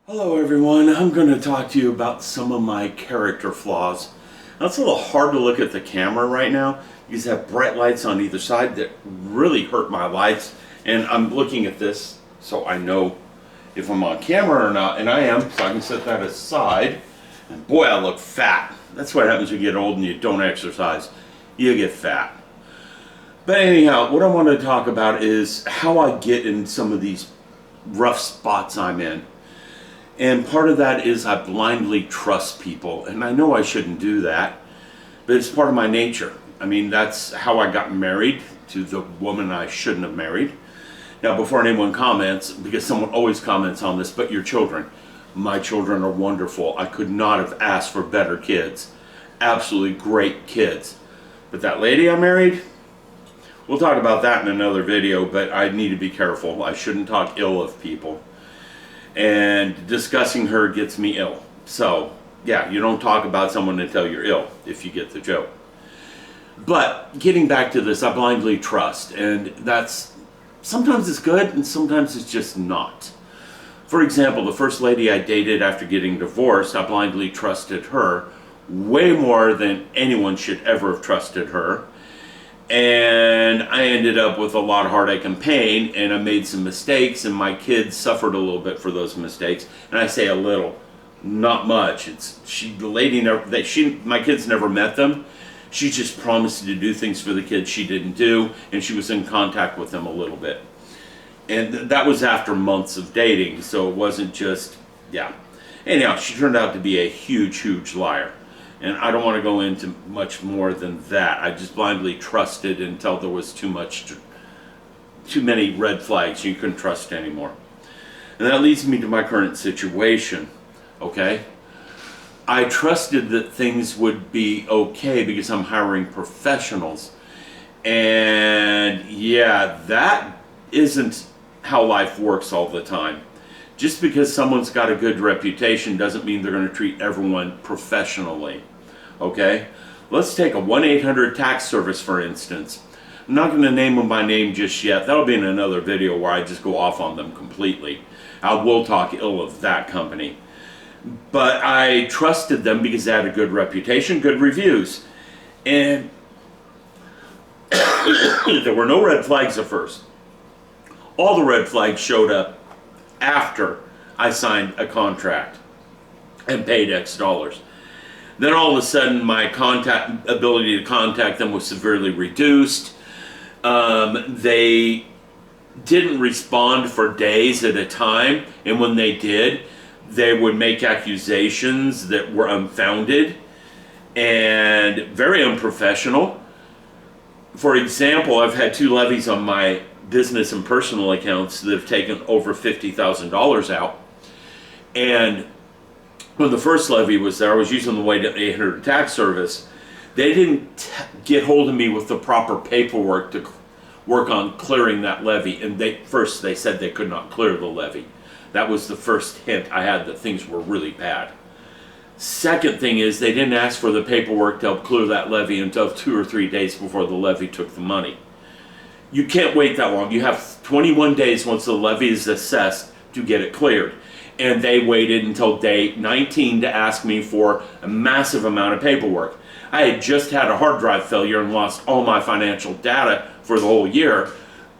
Hello everyone, I'm going to talk to you about some of my character flaws. Now, it's a little hard to look at the camera right now because I have bright lights on either side that really hurt my lights, and I'm looking at this so I know if I'm on camera or not, and I am, so I can set that aside. And boy, I look fat. That's what happens when you get old and you don't exercise. You get fat. But anyhow, what I want to talk about is how I get in some of these rough spots I'm in. And part of that is I blindly trust people, and I know I shouldn't do that, but it's part of my nature. I mean, that's how I got married to the woman I shouldn't have married. Now, before anyone comments, because someone always comments on this, but your children. My children are wonderful. I could not have asked for better kids. Absolutely great kids. But that lady I married, we'll talk about that in another video, but I need to be careful. I shouldn't talk ill of people. And discussing her gets me ill. So, yeah, you don't talk about someone until you're ill, if you get the joke. But getting back to this, I blindly trust, and that's sometimes it's good and sometimes it's just not. For example, the first lady I dated after getting divorced, I blindly trusted her way more than anyone should ever have trusted her. And I ended up with a lot of heartache and pain, and I made some mistakes, and my kids suffered a little bit for those mistakes. And I say a little, not much. My kids never met them. She just promised to do things for the kids she didn't do, and she was in contact with them a little bit. And that was after months of dating, so it wasn't just, yeah. Anyhow, she turned out to be a huge, huge liar. And I don't want to go into much more than that. I just blindly trusted until there was too many red flags. You couldn't trust anymore. And that leads me to my current situation, okay? I trusted that things would be okay because I'm hiring professionals. And yeah, that isn't how life works all the time. Just because someone's got a good reputation doesn't mean they're going to treat everyone professionally, okay? Let's take a 1-800 tax service, for instance. I'm not going to name them by name just yet. That'll be in another video where I just go off on them completely. I will talk ill of that company. But I trusted them because they had a good reputation, good reviews. And there were no red flags at first. All the red flags showed up after I signed a contract and paid X dollars. Then all of a sudden my ability to contact them was severely reduced. They didn't respond for days at a time, and when they did, they would make accusations that were unfounded and very unprofessional. For example, I've had 2 levies on my business and personal accounts that have taken over $50,000 out. And when the first levy was there, I was using the 1-800 tax service. They didn't get hold of me with the proper paperwork to work on clearing that levy. And first they said they could not clear the levy. That was the first hint I had that things were really bad. Second thing is they didn't ask for the paperwork to help clear that levy until 2 or 3 days before the levy took the money. You can't wait that long. You have 21 days once the levy is assessed to get it cleared. And they waited until day 19 to ask me for a massive amount of paperwork. I had just had a hard drive failure and lost all my financial data for the whole year.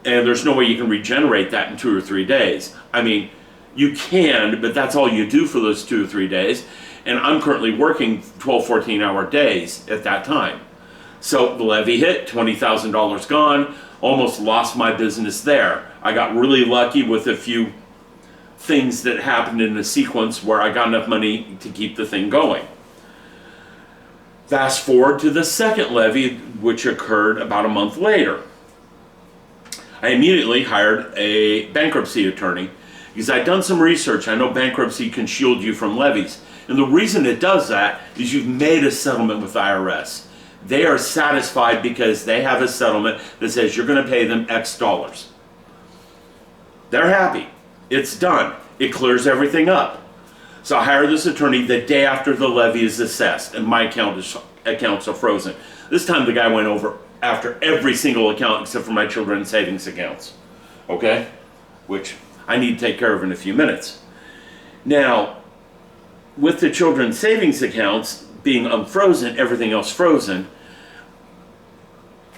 And there's no way you can regenerate that in 2 or 3 days. I mean, you can, but that's all you do for those 2 or 3 days. And I'm currently working 12, 14-hour days at that time. So the levy hit, $20,000 gone. Almost lost my business there. I got really lucky with a few things that happened in a sequence where I got enough money to keep the thing going. Fast forward to the second levy, which occurred about a month later. I immediately hired a bankruptcy attorney because I'd done some research. I know bankruptcy can shield you from levies. And the reason it does that is you've made a settlement with the IRS. They are satisfied because they have a settlement that says you're going to pay them X dollars. They're happy. It's done. It clears everything up. So I hired this attorney the day after the levy is assessed, and my accounts are frozen. This time the guy went over after every single account except for my children's savings accounts. Okay? Which I need to take care of in a few minutes. Now, with the children's savings accounts being unfrozen, everything else frozen,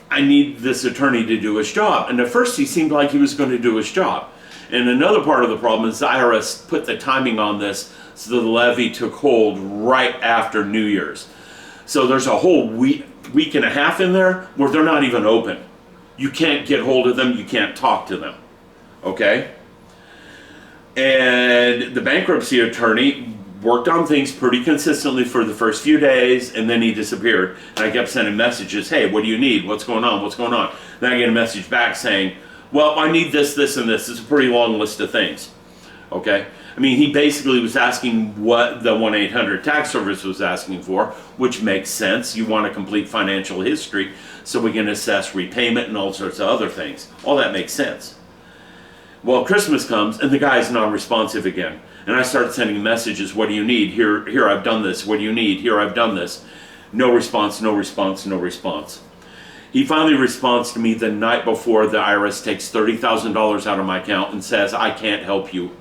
I need this attorney to do his job. And at first he seemed like he was going to do his job. And another part of the problem is the IRS put the timing on this so the levy took hold right after New Year's. So there's a whole week and a half in there where they're not even open. You can't get hold of them, you can't talk to them, okay? And the bankruptcy attorney worked on things pretty consistently for the first few days, and then he disappeared. And I kept sending messages, hey, what do you need? What's going on? What's going on? Then I get a message back saying, well, I need this, this, and this. It's a pretty long list of things, okay? I mean, he basically was asking what the 1-800 tax service was asking for, which makes sense. You want a complete financial history so we can assess repayment and all sorts of other things. All that makes sense. Well, Christmas comes and the guy's non-responsive again. And I started sending messages, what do you need? Here, I've done this. What do you need? Here, I've done this. No response, no response, no response. He finally responds to me the night before the IRS takes $30,000 out of my account and says, I can't help you.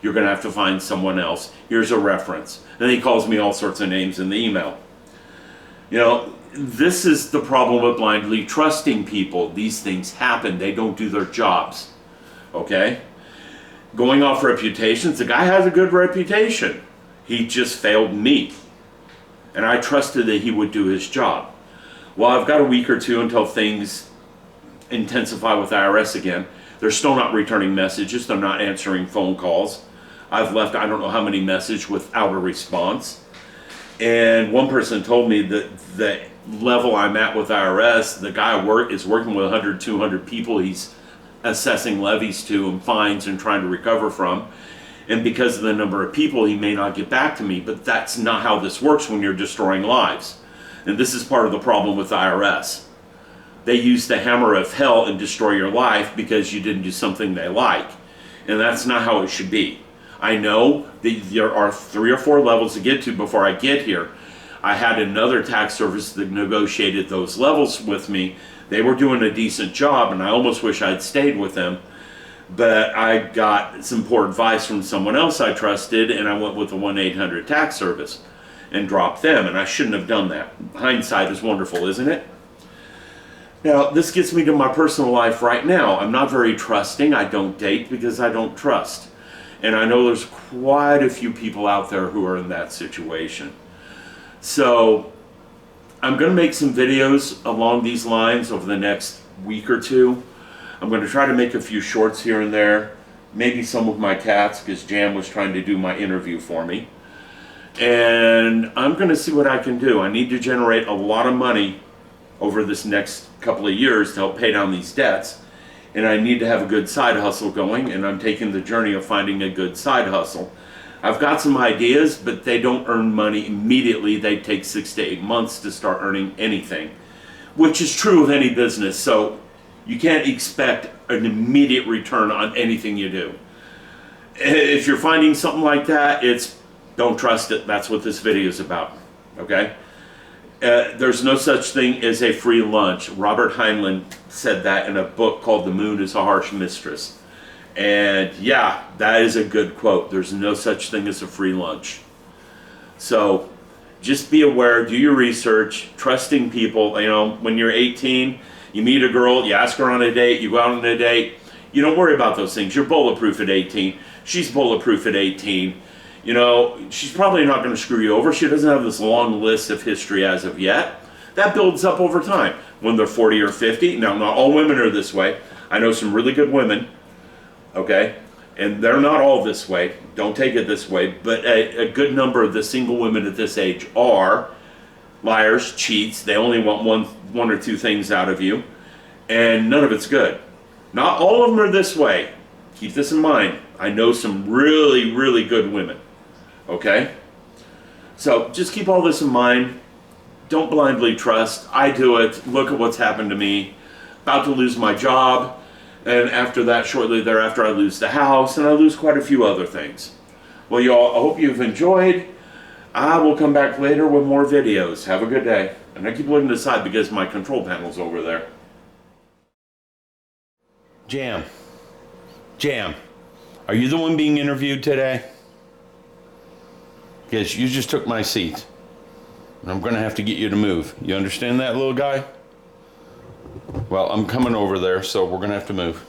You're going to have to find someone else. Here's a reference. And he calls me all sorts of names in the email. You know, this is the problem with blindly trusting people. These things happen. They don't do their jobs. Okay? Going off reputations, the guy has a good reputation. He just failed me. And I trusted that he would do his job. Well, I've got a week or two until things intensify with IRS again. They're still not returning messages. They're not answering phone calls. I've left I don't know how many messages without a response. And one person told me that the level I'm at with IRS, the guy is working with 100, 200 people he's assessing levies to and fines and trying to recover from. And because of the number of people, he may not get back to me. But that's not how this works when you're destroying lives. And this is part of the problem with the IRS. They use the hammer of hell and destroy your life because you didn't do something they like. And that's not how it should be. I know that there are 3 or 4 levels to get to before I get here. I had another tax service that negotiated those levels with me. They were doing a decent job, and I almost wish I'd stayed with them. But I got some poor advice from someone else I trusted, and I went with the 1-800 tax service and dropped them, and I shouldn't have done that. Hindsight is wonderful, isn't it? Now, this gets me to my personal life right now. I'm not very trusting. I don't date because I don't trust. And I know there's quite a few people out there who are in that situation. So I'm going to make some videos along these lines over the next week or two. I'm going to try to make a few shorts here and there. Maybe some of my cats, because Jam was trying to do my interview for me. And I'm going to see what I can do. I need to generate a lot of money over this next couple of years to help pay down these debts. And I need to have a good side hustle going, and I'm taking the journey of finding a good side hustle. I've got some ideas, but they don't earn money immediately. They take 6 to 8 months to start earning anything, which is true of any business. So you can't expect an immediate return on anything you do. If you're finding something like that, don't trust it. That's what this video is about, okay? There's no such thing as a free lunch. Robert Heinlein said that in a book called The Moon is a Harsh Mistress. And yeah, that is a good quote. There's no such thing as a free lunch. So just be aware, do your research, trusting people. You know, when you're 18, you meet a girl, you ask her on a date, you go out on a date. You don't worry about those things. You're bulletproof at 18. She's bulletproof at 18. You know, she's probably not going to screw you over. She doesn't have this long list of history as of yet. That builds up over time. When they're 40 or 50, now not all women are this way. I know some really good women, okay? And they're not all this way. Don't take it this way. But a good number of the single women at this age are liars, cheats. They only want one or two things out of you. And none of it's good. Not all of them are this way. Keep this in mind. I know some really, really good women. Okay? So just keep all this in mind. Don't blindly trust. I do it. Look at what's happened to me. About to lose my job. And after that, shortly thereafter, I lose the house. And I lose quite a few other things. Well, y'all, I hope you've enjoyed. I will come back later with more videos. Have a good day. And I keep looking to the side because my control panel's over there. Jam. Are you the one being interviewed today? Because you just took my seat. And I'm going to have to get you to move. You understand that, little guy? Well, I'm coming over there, so we're going to have to move.